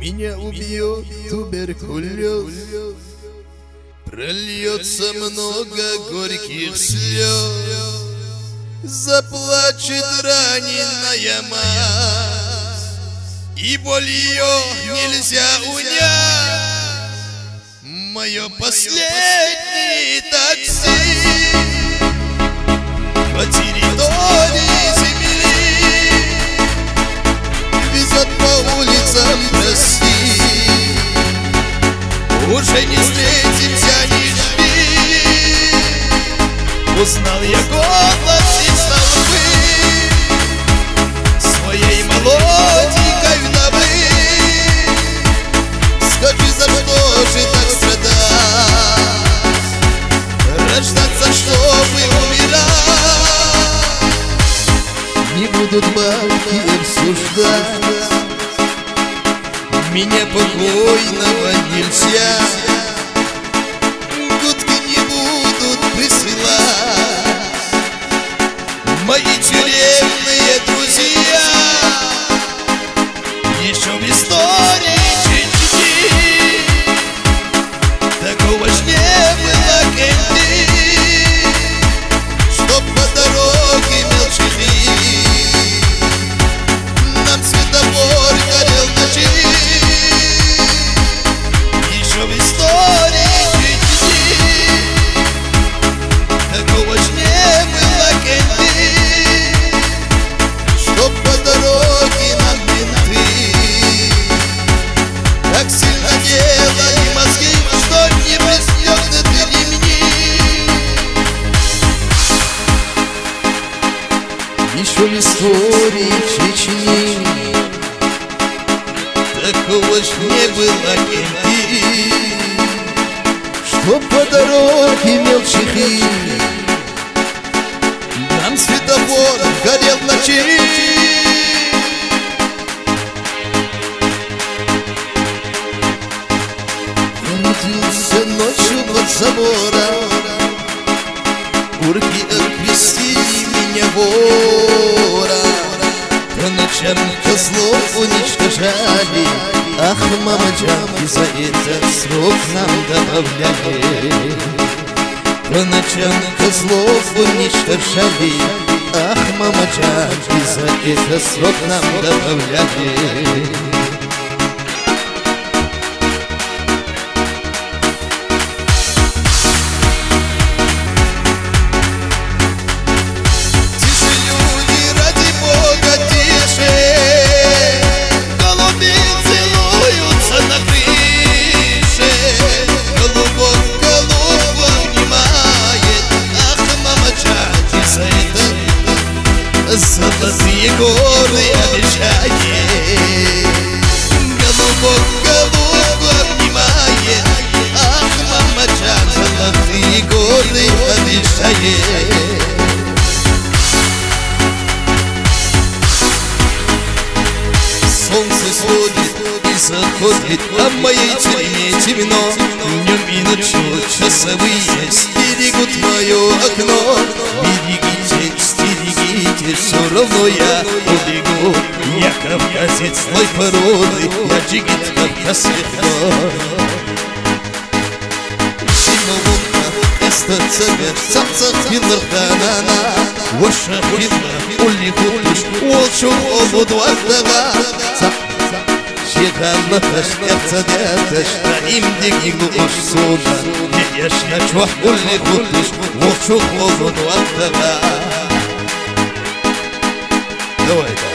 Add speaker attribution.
Speaker 1: Меня убьет туберкулез, прольется много горьких слез, заплачет раненая мать, и боль ее нельзя унять. Мое последнее такси по территории земли везет по улицам России. Уже не встретимся, не жди. Узнал я голос из толпы своей молоденькой вдовы. Скажи, за что же так страдать? Рождаться, чтобы умирать. Не будут бабки обсуждать меня покойного нельзя. Гудки не будут присылать мои тюремные друзья. Еще в истории Чечни такого ж не было кенди, чтоб по дороге молчали нам светофор горел ночи. Еще в истории Чечни такого ж не было кенди, чтоб по дороге нам менты так сильно делали мозги, что не пристегнуты ремни. Еще в истории Чечни такого ж не было кенди, что по дороге мелчихи нам светофор горел в ночи. Родился ночью под забором, урки окрестили меня вора. По ночам козлов уничтожали, ах, мамаджан, и за это срок нам добавляли. По ночам козлов уничтожали, ах, мамаджан, и за это срок нам добавляли. Золотые горы обещает, голубок голубку обнимает, ах, мамаджан, золотые горы обещает. Солнце сходит и заходит, а в моей тюрьме темно. Днем и ночью часовые стерегут мое окно. Берегите, стерегите, все равно я убегу. Я кавказец злой породы, я джигит кавказских гор. Сапсах биларханана, вошахина, улихутуш, волчу обуду аттага. Шихан наташкарца дяташта, им дегигу уж суда. Ешна чуах улихутуш, волчу обуду аттага. Давай.